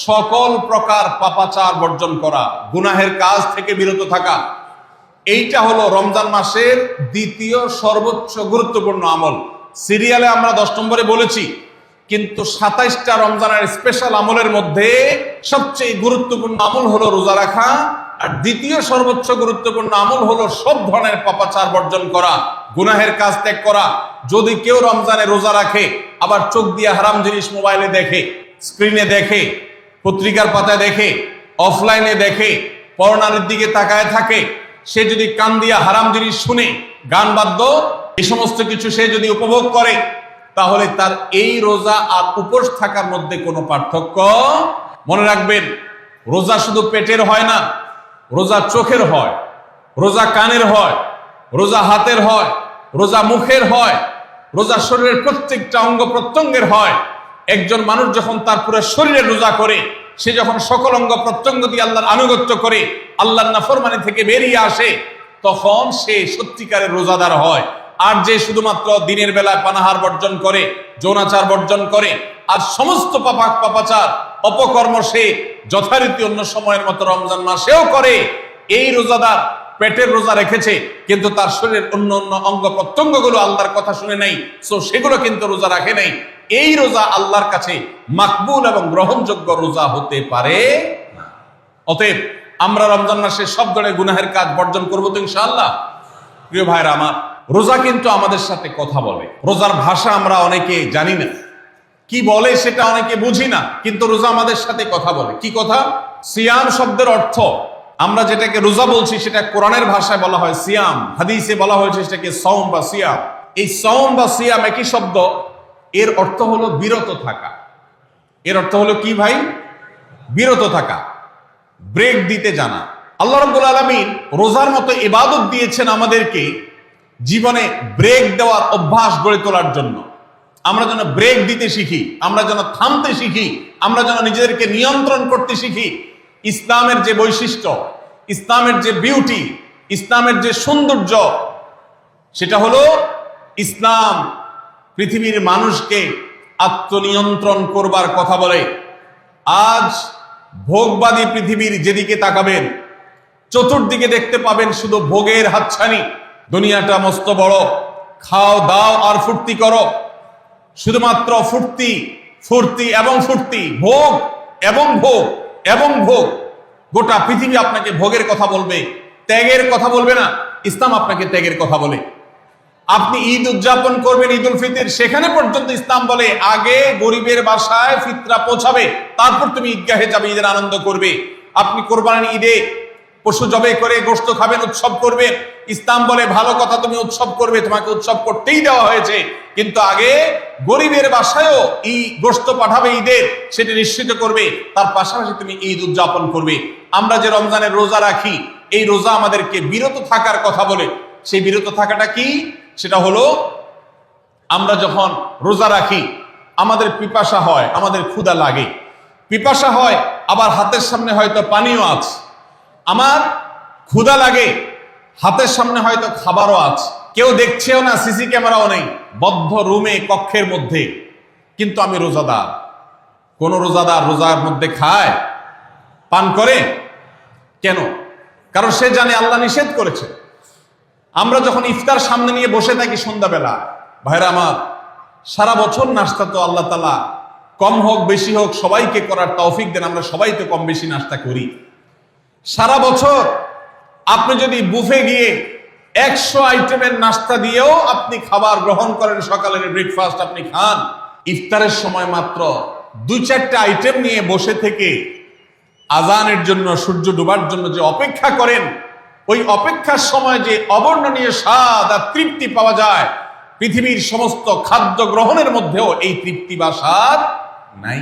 সকল প্রকার পাপাচার বর্জন করা, গুনাহের কাজ থেকে বিরত থাকা। এইটা হলো রমজান মাসের দ্বিতীয় সর্বোচ্চ গুরুত্বপূর্ণ আমল। সিরিয়ালে আমরা 10 নম্বরে বলেছি, কিন্তু 27টা রমজানের স্পেশাল আমলের মধ্যে সবচেয়ে গুরুত্বপূর্ণ আমল হলো রোজা রাখা, আর দ্বিতীয় সর্বোচ্চ গুরুত্বপূর্ণ আমল হলো সব ধরনের পাপাচার বর্জন করা, গুনাহের কাজ ত্যাগ করা। যদি কেউ রমজানে রোজা রাখে আবার চোখ দিয়ে হারাম জিনিস মোবাইলে দেখে, স্ক্রিনে দেখে, পত্রিকার পাতায় দেখে, অফলাইনে দেখে, পরনারীর দিকে তাকায় থাকে, সে যদি কান দিয়া হারাম জিনিস শুনে, গান বাদ্য এই সমস্ত কিছু সে যদি উপভোগ করে, তাহলে তার এই রোজা আর উপোস থাকার মধ্যে কোনো পার্থক্য। মনে রাখবেন, রোজা শুধু পেটের হয় না, রোজা চোখের হয়, রোজা কানের হয়, রোজা হাতের হয়, রোজা মুখের হয়, রোজা শরীরের প্রত্যেকটা অঙ্গ প্রত্যঙ্গের হয়। একজন মানুষ যখন তার পুরো শরীরে রোজা করে, সে যখন সকল অঙ্গ প্রত্যঙ্গ দিয়ে আল্লাহর আনুগত্য করে, আল্লাহর নাফরমানি থেকে বেরিয়ে আসে, তখন সে সত্যিকারের রোজাদার হয়। আর যে শুধুমাত্র দিনের বেলায় পানাহার বর্জন করে, যৌনাচার বর্জন করে, আর সমস্ত পাপাচার অপকর্ম সে যথারীতি অন্য সময়ের মতো রমজান মাসেও করে, এই রোজাদার পেটের রোজা রেখেছে কিন্তু তার শরীরের অন্য অন্য অঙ্গ প্রত্যঙ্গগুলো আল্লাহর কথা শুনে নাই, সো সেগুলো কিন্তু রোজা রাখে নাই। এই রোজা আল্লাহর কাছে মাকবুল এবং গ্রহণযোগ্য রোজা হতে পারে না। অতএব আমরা রমজান মাসে সব ধরনের গুনাহের কাজ বর্জন করবো তো ইনশাআল্লাহ। প্রিয় ভাইরা আমার, রোজা কিন্তু আমাদের সাথে কথা বলে। রোজার ভাষা আমরা অনেকে জানি না, কি বলে সেটা অনেকে বুঝি না, কিন্তু রোজা আমাদের সাথে কথা বলে। কি কথা? সিয়াম শব্দের অর্থ, আমরা যেটাকে রোজা বলছি সেটা কোরআনের ভাষায় বলা হয় সিয়াম, হাদিসে বলা হয়েছে সেটাকে সওম বা সিয়াম। এই সওম বা সিয়াম একই শব্দ, এর অর্থ হলো বিরত থাকা। এর অর্থ হলো কি ভাই? বিরত থাকা, ব্রেক দিতে জানা। আল্লাহ রাব্বুল আলামিন রোজার মতো ইবাদত দিয়েছেন আমাদেরকে জীবনে ব্রেক দেওয়ার অভ্যাস গড়ে তোলার জন্য। আমরা যেন ব্রেক দিতে শিখি, আমরা যেন থামতে শিখি, আমরা যেন নিজেদেরকে নিয়ন্ত্রণ করতে শিখি। ইসলামের যে বৈশিষ্ট্য, ইসলামের যে বিউটি, ইসলামের যে সৌন্দর্য, সেটা হলো ইসলাম পৃথিবীর মানুষকে আত্মনিয়ন্ত্রণ করবার কথা বলে। আজ ভোগবাদী পৃথিবীর যেদিকে তাকাবেন, চতুর্দিকে দেখতে পাবেন শুধু ভোগের হাতছানি। দুনিয়াটা মস্ত বড়, খাও দাও আর ফুর্তি করো, শুধুমাত্র ফুর্তি ফুর্তি এবং ফুর্তি, ভোগ এবং ভোগ এবং ভোগ। গোটা পৃথিবী আপনাকে ভোগের কথা বলবে, ত্যাগের কথা বলবে না। ইসলাম আপনাকে ত্যাগের কথা বলে। আপনি ঈদ উদযাপন করবেন, ঈদ উল ফিতর, সেখানে পর্যন্ত ইসলাম বলে আগে গরিবের বাসায় ফিতরা পৌঁছাবে, তারপর তুমি ঈদগাহে যাবে, ঈদের আনন্দ করবে। আপনি কোরবানির ঈদে পশু জবে করে গোশত খাবেন, উৎসব করবেন, ইসলাম বলে ভালো কথা, তুমি উৎসব করবে, তোমাকে উৎসব করতেই দেওয়া হয়েছে, কিন্তু আগে গরিবের বাসায়ও গোশত পাঠাবে ঈদের, সেটা নিশ্চিত করবে, তার পাশাপাশি তুমি ঈদ উদযাপন করবে। আমরা যে রমজানের রোজা রাখি, এই রোজা আমাদেরকে বিরত থাকার কথা বলে। সেই বিরত থাকাটা কি? সেটা হলো আমরা যখন রোজা রাখি আমাদের পিপাসা হয়, আমাদের ক্ষুধা লাগে, পিপাসা হয়, আবার হাতের সামনে হয়তো পানিও আছে, আমার ক্ষুধা লাগে, হাতের সামনে হয়তো খাবারও আছে, কেউ দেখছেও না, সিসি ক্যামেরাও নেই, বদ্ধ রুমে কক্ষের মধ্যে, কিন্তু আমি রোজাদার। কোন রোজাদার রোজার মধ্যে খায়, পান করে? কেন? কারণ সে জানে আল্লাহ নিষেধ করেছে। আমরা যখন ইফতার সামনে নিয়ে বসে থাকি সন্ধ্যাবেলা, ভাইরা আমার, সারা বছর নাস্তা তো আল্লাহ তাআলা কম হোক বেশি হোক সবাইকে করার তৌফিক দেন, আমরা সবাই তো কম বেশি নাস্তা করি। সারা বছর আপনি যদি বুফে গিয়ে 100 আইটেমের নাস্তা দিয়েও আপনি খাবার গ্রহণ করেন, সকালের ব্রেকফাস্ট আপনি খান, ইফতারের সময় মাত্র 2-4টা আইটেম নিয়ে বসে থেকে আজানের জন্য, সূর্য ডোবার জন্য যে অপেক্ষা করেন, ওই অপেক্ষার সময় যে অবর্ণনীয় স্বাদ আর তৃপ্তি পাওয়া যায়, পৃথিবীর সমস্ত খাদ্য গ্রহণের মধ্যেও এই তৃপ্তি বা স্বাদ নাই।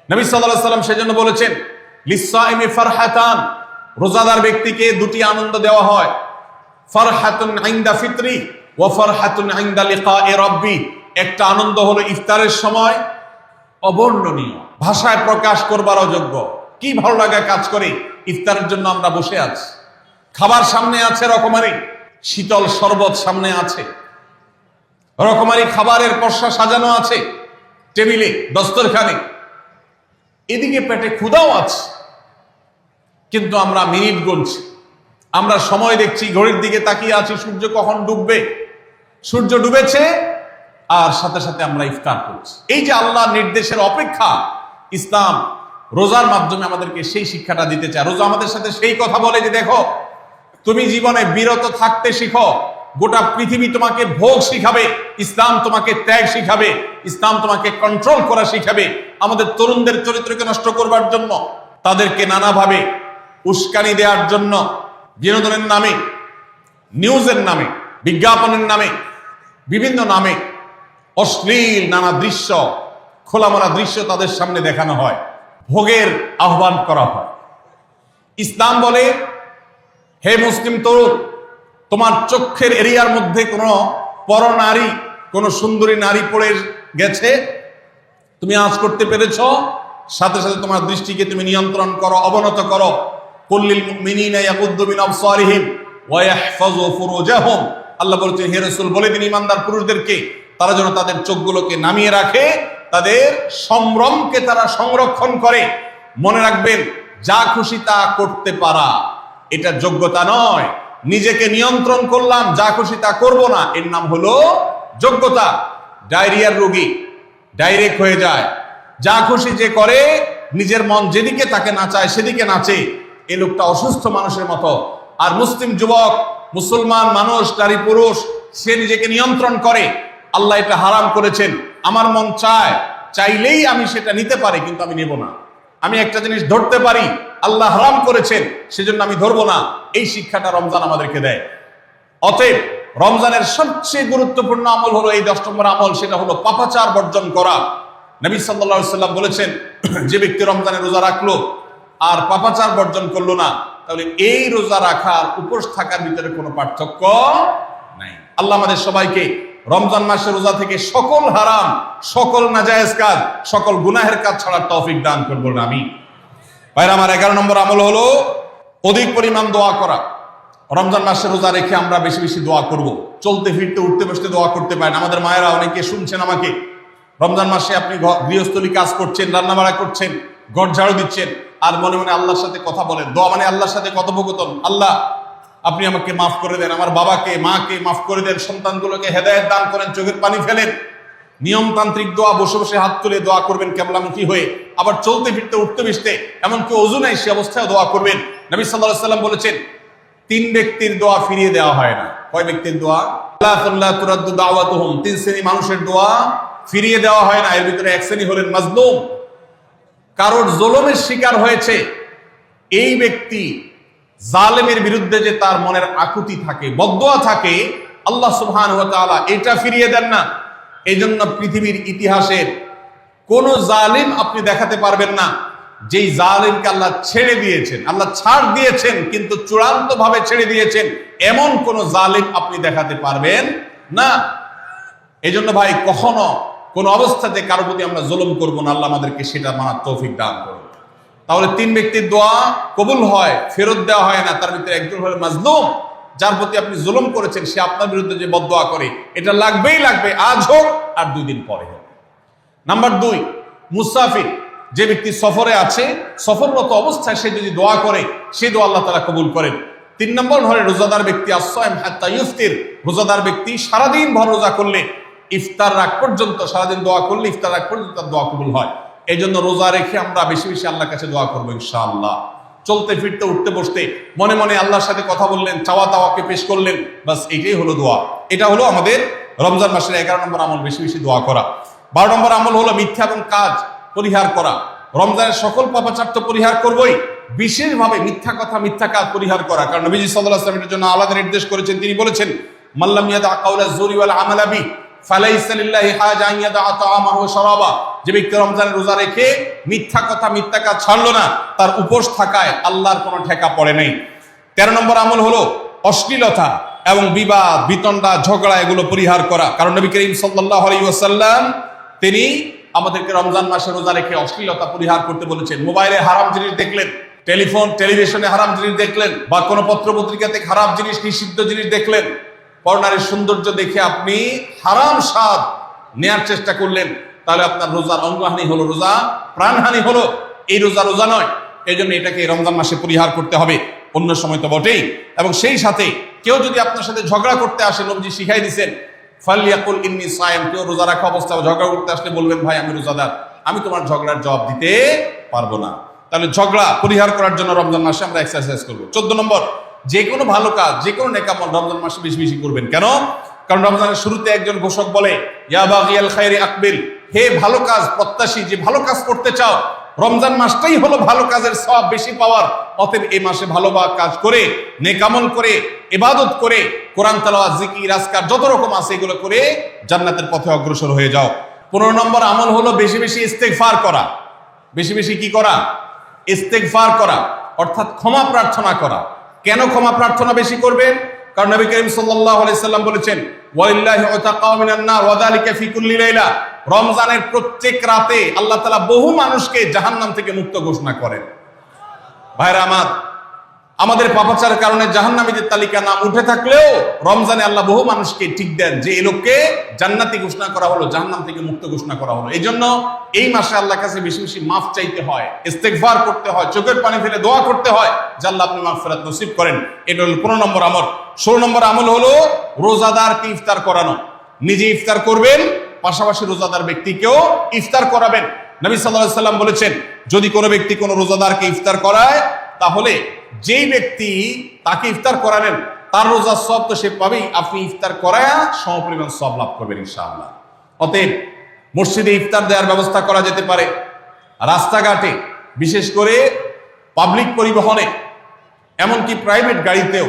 নবী সাল্লাল্লাহু আলাইহি ওয়াসাল্লাম সেজন্য বলেছেন, লিসাইমি ফারহাতান, রোজাদার ব্যক্তিকে দুটি আনন্দ দেওয়া হয়, ফারহাতুন ইনদা ফিতরি ওয়া ফারহাতুন ইনদা লিকাই রাব্বি। একটা আনন্দ হলো ইফতারের সময়, অবর্ণনীয়, ভাষায় প্রকাশ করবার অযোগ্য। কি ভালো লাগা কাজ করে, ইফতারের জন্য আমরা বসে আছি, খাবার সামনে আছে, রকমারি শীতল শরবত সামনে আছে, রকমারি খাবারের পসরা সাজানো আছে টেবিলে, দস্তরখানে, এদিকে পেটে ক্ষুধাও আছে, কিন্তু আমরা মিনিট গুনছি, আমরা সময় দেখছি, ঘড়ির দিকে তাকিয়ে আছি সূর্য কখন ডুববে। সূর্য ডুবেছে আর সাথে সাথে আমরা ইফতার করছি। এই যে আল্লাহর নির্দেশের অপেক্ষা, ইসলাম রোজার মাধ্যমে আমাদেরকে সেই শিক্ষাটা দিতে চায়। রোজা আমাদের সাথে সেই কথা বলে যে দেখো, তুমি জীবনে বিরত থাকতে শিখো, গোটা পৃথিবী তোমাকে ভোগ শিখাবে, ইসলাম তোমাকে ত্যাগ শিখাবে, ইসলাম তোমাকে কন্ট্রোল করা শিখাবে। আমাদের তরুণদের চরিত্রকে নষ্ট করবার জন্য, তাদেরকে নানাভাবে উস্কানি দেওয়ার জন্য, বিনোদনের নামে, নিউজের নামে, বিজ্ঞাপনের নামে, বিভিন্ন নামে অশ্লীল নানা দৃশ্য, খোলামেলা দৃশ্য তাদের সামনে দেখানো হয়, ভোগের আহ্বান করা হয়। ইসলাম বলে, হে মুসলিম তরুণ, তোমার চোখের এরিয়ার মধ্যে কোনো পরনারী, কোনো সুন্দরী নারী পড়ে গেছে, তুমি আঁচ করতে পেরেছ, সাথে সাথে তোমার দৃষ্টিকে তুমি নিয়ন্ত্রণ করো, অবনত করো। কুল্লিল মুমিনিনা ইয়াগুদ্দু মিন আবসারিহিম ওয়া ইয়াহফাযু ফুরুজাহুম। আল্লাহ বলছেন, হে রাসূল বলে দিন ইমানদার পুরুষদেরকে, তারা যেন তাদের চোখগুলোকে নামিয়ে রাখে, তাদের সম্ভ্রমকে তারা সংরক্ষণ করে। মনে রাখবেন, যা খুশি তা করতে পারা এটা যোগ্যতা নয়। নিজেকে নিয়ন্ত্রণ করলাম, যা খুশি তা করব না, এর নাম হলো যোগ্যতা। ডায়রিয়ার রোগী ডাইরেক্ট হয়ে যায়, যা খুশি যে করে, নিজের মন যেদিকে তাকে নাচায় সেদিকে নাচে, এই লোকটা অসুস্থ মানুষের মতো। আর মুসলিম যুবক, মুসলমান মানুষ, নারী পুরুষ, সে নিজেকে নিয়ন্ত্রণ করে। আল্লাহ এটা হারাম করেছেন, আমার মন চায়, চাইলেই আমি সেটা নিতে পারি, কিন্তু আমি নেব না। আমি একটা জিনিস ধরতে পারি, আল্লাহ হারাম করেছেন, সেজন্য আমি ধরবো না। এই শিক্ষাটা রমজান আমাদেরকে দেয়। অতএব রমজানের সবচেয়ে গুরুত্বপূর্ণ আমল হলো এই 10 নম্বর আমল, সেটা হলো পাপাচার বর্জন করা। নবী সাল্লাল্লাহু আলাইহি ওয়াসাল্লাম বলেছেন, যে ব্যক্তি রমজানে রোজা রাখলো আর পাপাচার বর্জন করলো না, তাহলে এই রোজা রাখার উপোস থাকার ভিতরে কোনো পার্থক্য নাই। আল্লাহ আমাদের সবাইকে রমজান মাসের রোজা থেকে সকল হারাম, সকল নাজায়েজ কাজ, সকল গুনাহের কাজ ছাড়ার তৌফিক দান করবো না আমি। ভাইরা আমার, 11 নম্বর আমল হলো অধিক পরিমাণ দোয়া করা। রমজান মাসে রোজা রেখে আমরা বেশি বেশি দোয়া করব। চলতে ফিরতে উঠতে বসতে দোয়া করতে পারেন। আমাদের মায়েরা অনেকে শুনছেন আমাকে, রমজান মাসে আপনি গৃহস্থলী কাজ করছেন, রান্না বাড়া করছেন, ঘর ঝাড়ু দিচ্ছেন, আর মনে মনে আল্লাহর সাথে কথা বলেন। দোয়া মানে আল্লাহর সাথে কথোপকথন। আল্লাহ, আপনি আমাকে মাফ করে দেন, আমার বাবাকে মাকে মাফ করে দেন, সন্তানগুলোকে হেদায়েত দান করেন, চোখের পানি ফেলেন। নিয়মতান্ত্রিক দোয়া, বসে বসে হাত তুলে দোয়া করবেন কেবলামুখী হয়ে। আবার চলতে ফিরতে উঠতে বসতে, এমনকি ওযু নাই সে অবস্থায় দোয়া করবেন। নবী সাল্লাল্লাহু আলাইহি ওয়াসাল্লাম বলেছেন, 3 ব্যক্তির দোয়া ফিরিয়ে দেওয়া হয় না। কয় ব্যক্তির দোয়া? লা তুরাদ্দু দাওয়াতুহুম, 3 শ্রেণী মানুষের দোয়া ফিরিয়ে দেওয়া হয় না। এর ভিতরে এক শ্রেণী হলেন মাজলুম, কারোর জুলুমের শিকার হয়েছে। এই ব্যক্তি জালেমের বিরুদ্ধে যে তার মনের আকুতি থাকে, বদদোয়া থাকে, আল্লাহ সুবহানাহু ওয়া তাআলা এটা ফিরিয়ে দেন না। এই জন্য পৃথিবীর ইতিহাসের কোন জালিম আপনি দেখাতে পারবেন না যেই জালিমকে আল্লাহ ছেড়ে দিয়েছেন, আল্লাহ ছাড় দিয়েছেন কিন্তু চূড়ান্ত ভাবে ছেড়ে দিয়েছেন, এমন কোন জালিম আপনি দেখাতে পারবেন না। এই জন্য ভাই, কখনো কোন অবস্থাতে কারো প্রতি আমরা জুলুম করব না। আল্লাহ আমাদেরকে সেটা মানার তৌফিক দান করুন। তাহলে 3 ব্যক্তির দোয়া কবুল হয়, ফেরত দেওয়া হয় না। তার ভিতরে একজন হলো মাজলুম, যার প্রতি আপনি জুলুম করেছেন, সে আপনার বিরুদ্ধে যে বদদোয়া করে, এটা লাগবেই লাগবে, আজ হোক আর 2 দিন পরে হোক। নাম্বার 2, মুসাফির, যে ব্যক্তি সফরে আছে, সফররত অবস্থায় সে যদি দোয়া করে, সে দোয়া আল্লাহ তাআলা কবুল করেন। 3 নম্বর হলো রোজাদার ব্যক্তি, আসসাইম হাত্তা ইফতির, রোজাদার ব্যক্তি সারাদিন ভর রোজা করলে, ইফতার রাগ পর্যন্ত, সারাদিন দোয়া করলে ইফতার রাগ পর্যন্ত তার দোয়া কবুল হয়। এই জন্য রোজা রেখে আমরা বেশি বেশি আল্লাহর কাছে দোয়া করবো ইনশাআল্লাহ। চলতে ফিরতে উঠতে বসতে মনে মনে আল্লাহর সাথে কথা বললেন, চাওয়া দাওয়াকে পেশ করলেন, বাস এটাই হলো দোয়া। এটা হলো আমাদের রমজান মাসের 11 নম্বর আমল, বেশি বেশি দোয়া করা। 12 নম্বর আমল হলো মিথ্যা এবং কাজ পরিহার করা। রমজানের সকল পাপাচার তো পরিহার করবই, বিশেষভাবে মিথ্যা কথা, মিথ্যা কাজ পরিহার করা। কারণ নবীজি সাল্লাল্লাহু আলাইহি ওয়াসাল্লাম এর জন্য আলাদা নির্দেশ করেছেন। তিনি বলেছেন, মাল্লাম ইয়াদা কাওলা যুরি ওয়াল আমালা বি ফালাইসা লিল্লাহি হাজা আন ইয়াদা তাআমাহু ওয়া শারাবা। যে ব্যক্তি রমজানের রোজা রেখে মিথ্যা কথা, মিথ্যা কাজ ছাড়লো না, তার উপোস থাকায় আল্লাহর কোনো ঠেকা পড়ে নাই। 13 নম্বর আমল হলো অশ্লীলতা এবং বিবাদ, বিতণ্ডা, ঝগড়া, এগুলো পরিহার করা। কারণ নবী করিম সাল্লাল্লাহু আলাইহি ওয়াসাল্লাম তিনি আমাদেরকে রমজান মাসে রোজা রেখে অশ্লীলতা পরিহার করতে বলেছেন। মোবাইলে হারাম জিনিস দেখলেন, টেলিভিশনে হারাম জিনিস দেখলেন, বা কোনো পত্র পত্রিকাতে খারাপ জিনিস, নিষিদ্ধ জিনিস দেখলেন, পরনারীর সৌন্দর্য দেখে আপনি হারাম স্বাদ নেয়ার চেষ্টা করলেন, তাহলে আপনার রোজার অঙ্গহানি হলো, রোজা প্রাণহানি হলো। এই রোজা রোজা নয়। এই জন্য এটাকে রমজান মাসে পরিহার করতে হবে, অন্য সময় তো বটেই। এবং সেই সাথে কেউ যদি আপনার সাথে ঝগড়া করতে আসে, নবীজি শিখাই দিয়েছেন ফালিয়াকুল ইন্নী সায়েম, কেউ রোজা রাখা অবস্থায় ঝগড়া করতে আসলে বলবেন ভাই আমি রোজাদার, আমি তোমার ঝগড়ার জবাব দিতে পারবো না। তাহলে ঝগড়া পরিহার করার জন্য রমজান মাসে আমরা এক্সারসাইজ করবো। 14 নম্বর, যে কোনো ভালো কাজ, যে কোনো নেকামল রমজান মাসে বেশি বেশি করবেন। কেন? কারণ রমজানের শুরুতে একজন ঘোষক বলে ইয়া বাগিয়াল খায়রি আকবিল, হে ভালো কাজ প্রত্যাশী, যে ভালো কাজ করতে চাও, রমজান মাসটাই হলো ভালো কাজের সওয়াব বেশি পাওয়ার। অতএব এই মাসে ভালো কাজ করে, নেকামল করে, ইবাদত করে, কোরআন তেলাওয়াত, জিকির, আজকার যত রকম আছে এগুলো করে জান্নাতের পথে অগ্রসর হয়ে যাও। 15 নম্বর আমল হলো বেশি বেশি ইস্তেগফার করা। বেশি বেশি কি করা? ইস্তেগফার করা, অর্থাৎ ক্ষমা প্রার্থনা করা। কেন ক্ষমা প্রার্থনা বেশি করবেন? কারণ নবী করিম সাল্লাল্লাহু আলাইহি সাল্লাম বলেছেন ওয়ালিল্লাহি উতাকাউ মিনান নার ওয়া যালিকা ফি কুল্লি লাইলা, রমজানের প্রত্যেক রাতে আল্লাহ তাআলা বহু মানুষকে জাহান্নাম থেকে মুক্ত ঘোষণা করেন। ভাইরা আমার, আমাদের পাপাচারের কারণে জাহান্নামীদের তালিকা নাম উঠে থাকলেও রমজানে আল্লাহ বহু মানুষকে ঠিক দেন যে এই লোককে জান্নাতি ঘোষণা করা হলো, জাহান্নাম থেকে মুক্ত ঘোষণা করা হলো। এই জন্য এই মাসে আল্লাহর কাছে বেশি বেশি মাফ চাইতে হয়, ইস্তেগফার করতে হয়, চোখের পানি ফেলে দোয়া করতে হয় যে আল্লাহ আপনি মাগফিরাত নসিব করেন। এটা হলো 15 নম্বর আমল। 16 নম্বর আমল হলো রোজাদারকে ইফতার করানো। নিজে ইফতার করবেন, পাশাপাশি রোজাদার ব্যক্তিকেও ইফতার করাবেন। নবী সাল্লাল্লাহু আলাইহি সাল্লাম বলেছেন যদি কোনো ব্যক্তি কোনো রোজাদারকে ইফতার করায়, তাহলে যেই ব্যক্তি তাকে ইফতার করালেন তার রোজার সওয়াব তো সে পাবেই, আপনি ইফতার করায়া সমপরিমাণ সওয়াব লাভ করবেন ইনশাআল্লাহ। অতএব মসজিদে ইফতার দেওয়ার ব্যবস্থা করা যেতে পারে, রাস্তাঘাটে, বিশেষ করে পাবলিক পরিবহনে, এমনকি প্রাইভেট গাড়িতেও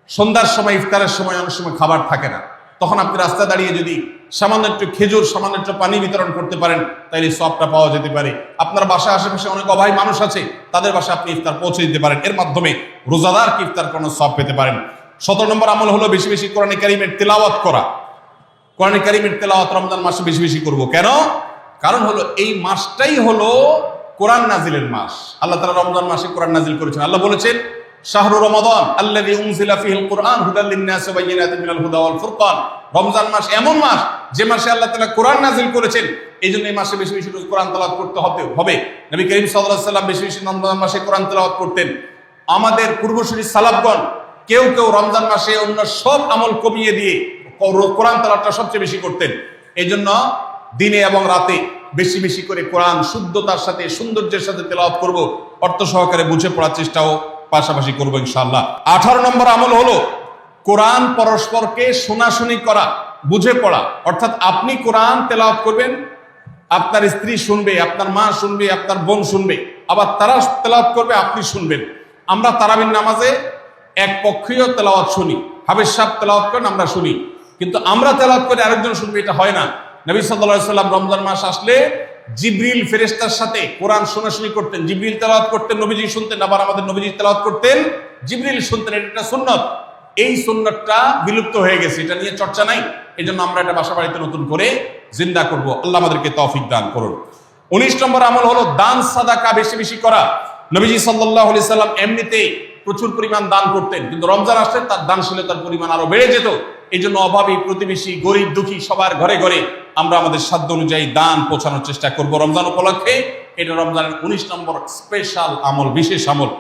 সন্ধ্যার সময়, ইফতারের সময় অনেক সময় খাবার থাকে না, তখন আপনি রাস্তা দাঁড়িয়ে যদি সামান্য একটু খেজুর, সামান্য একটু পানি বিতরণ করতে পারেন, তাইলে সওয়াবটা পাওয়া যেতে পারে। আপনার বাসার আশেপাশে অনেক অভাবী মানুষ আছে, তাদের বাসায় আপনি ইফতার পৌঁছে দিতে পারেন, এর মাধ্যমে রোজাদারকে ইফতার করানোর সওয়াব পেতে পারেন। 17 নম্বর আমল হলো বেশি বেশি কোরআনে কারীমের তেলাওয়াত করা। কোরআনে কারীমের তেলাওয়াত রমজান মাসে বেশি বেশি করব। কেন? কারণ হলো এই মাসটাই হলো কোরআন নাজিলের মাস। আল্লাহ তাআলা রমজান মাসে কোরআন নাজিল করেছেন। আল্লাহ বলেছেন শাহরু রমাদান আল্লাযী উনজিলা ফীহিল কুরআন হুদাল লিন-নাস ওয়া বায়িনাতিন মিনাল হুদা ওয়াল ফুরকান। রমজান মাস এমন মাস যে মাসে আল্লাহ তাআলা কোরআন নাজিল করেছেন, এইজন্য এই মাসে বেশি বেশি কোরআন তেলাওয়াত করতে হবে। নবী করিম সাল্লাল্লাহু আলাইহি সাল্লাম বেশি বেশি রমজান মাসে কোরআন তেলাওয়াত করতেন। আমাদের পূর্বসূরি সালাফগণ কেউ কেউ রমজান মাসে অন্য সব আমল কমিয়ে দিয়ে কোরআন তেলাওয়াতটা সবচেয়ে বেশি করতেন। এইজন্য দিনে এবং রাতে বেশি বেশি করে কোরআন শুদ্ধতার সাথে, সৌন্দর্যের সাথে তেলাওয়াত করব, অর্থ সহকারে বুঝে পড়ার চেষ্টাও পাশাপাশি করবো ইনশাআল্লাহ। 18 নম্বর আমল হলো কোরআন পরস্পরকে শোনাশুনি করা, বুঝে পড়া। অর্থাৎ আপনি কোরআন তেলাওয়াত করবেন, আপনার স্ত্রী শুনবে, আপনার মা শুনবে, আপনার বোন শুনবে, আবার তারা তেলাওয়াত করবে, আপনি শুনবেন। আমরা তারাবির নামাজে এক পক্ষীয় তেলাওয়াত শুনি, হাফেজ সাহেব তেলাওয়াত করেন, আমরা শুনি, কিন্তু আমরা তেলাওয়াত করে আরেকজন শুনবে, এটা হয় না। নবী সাল্লাল্লাহু আলাইহি সাল্লাম রমজান মাস আসলে জিবরিল ফেরেশতার সাথে কোরআন শোনাশুনি করতেন। জিবরিল তেলাওয়াত করতেন, নবীজি শুনতেন, আবার আমাদের নবীজি তেলাওয়াত করতেন, জিবরিল শুনতেন। এটা সুন্নাত। এই সুন্নাতটা বিলুপ্ত হয়ে গেছে, এটা নিয়ে চর্চা নাই। এজন্য আমরা এটা বাসা বাড়িতে নতুন করে জিন্দা করব। আল্লাহ আমাদেরকে তৌফিক দান করুন। 19 নম্বর আমল হলো দান সাদাকা বেশি বেশি করা। নবীজি সাল্লাল্লাহু আলাইহি সাল্লাম এমনিতেই প্রচুর পরিমাণ দান করতেন, কিন্তু রমজান আসলে তার দানশীলতার পরিমাণ আরো বেড়ে যেত। এই জন্য অভাবী, প্রতিবেশী, গরিব দুঃখী সবার ঘরে ঘরে আমরা আমাদের সাধ্য অনুযায়ী দান পৌঁছানোর চেষ্টা করব রমজান উপলক্ষে। এটা রমজানের 19 নম্বর স্পেশাল আমল, বিশেষ আমল।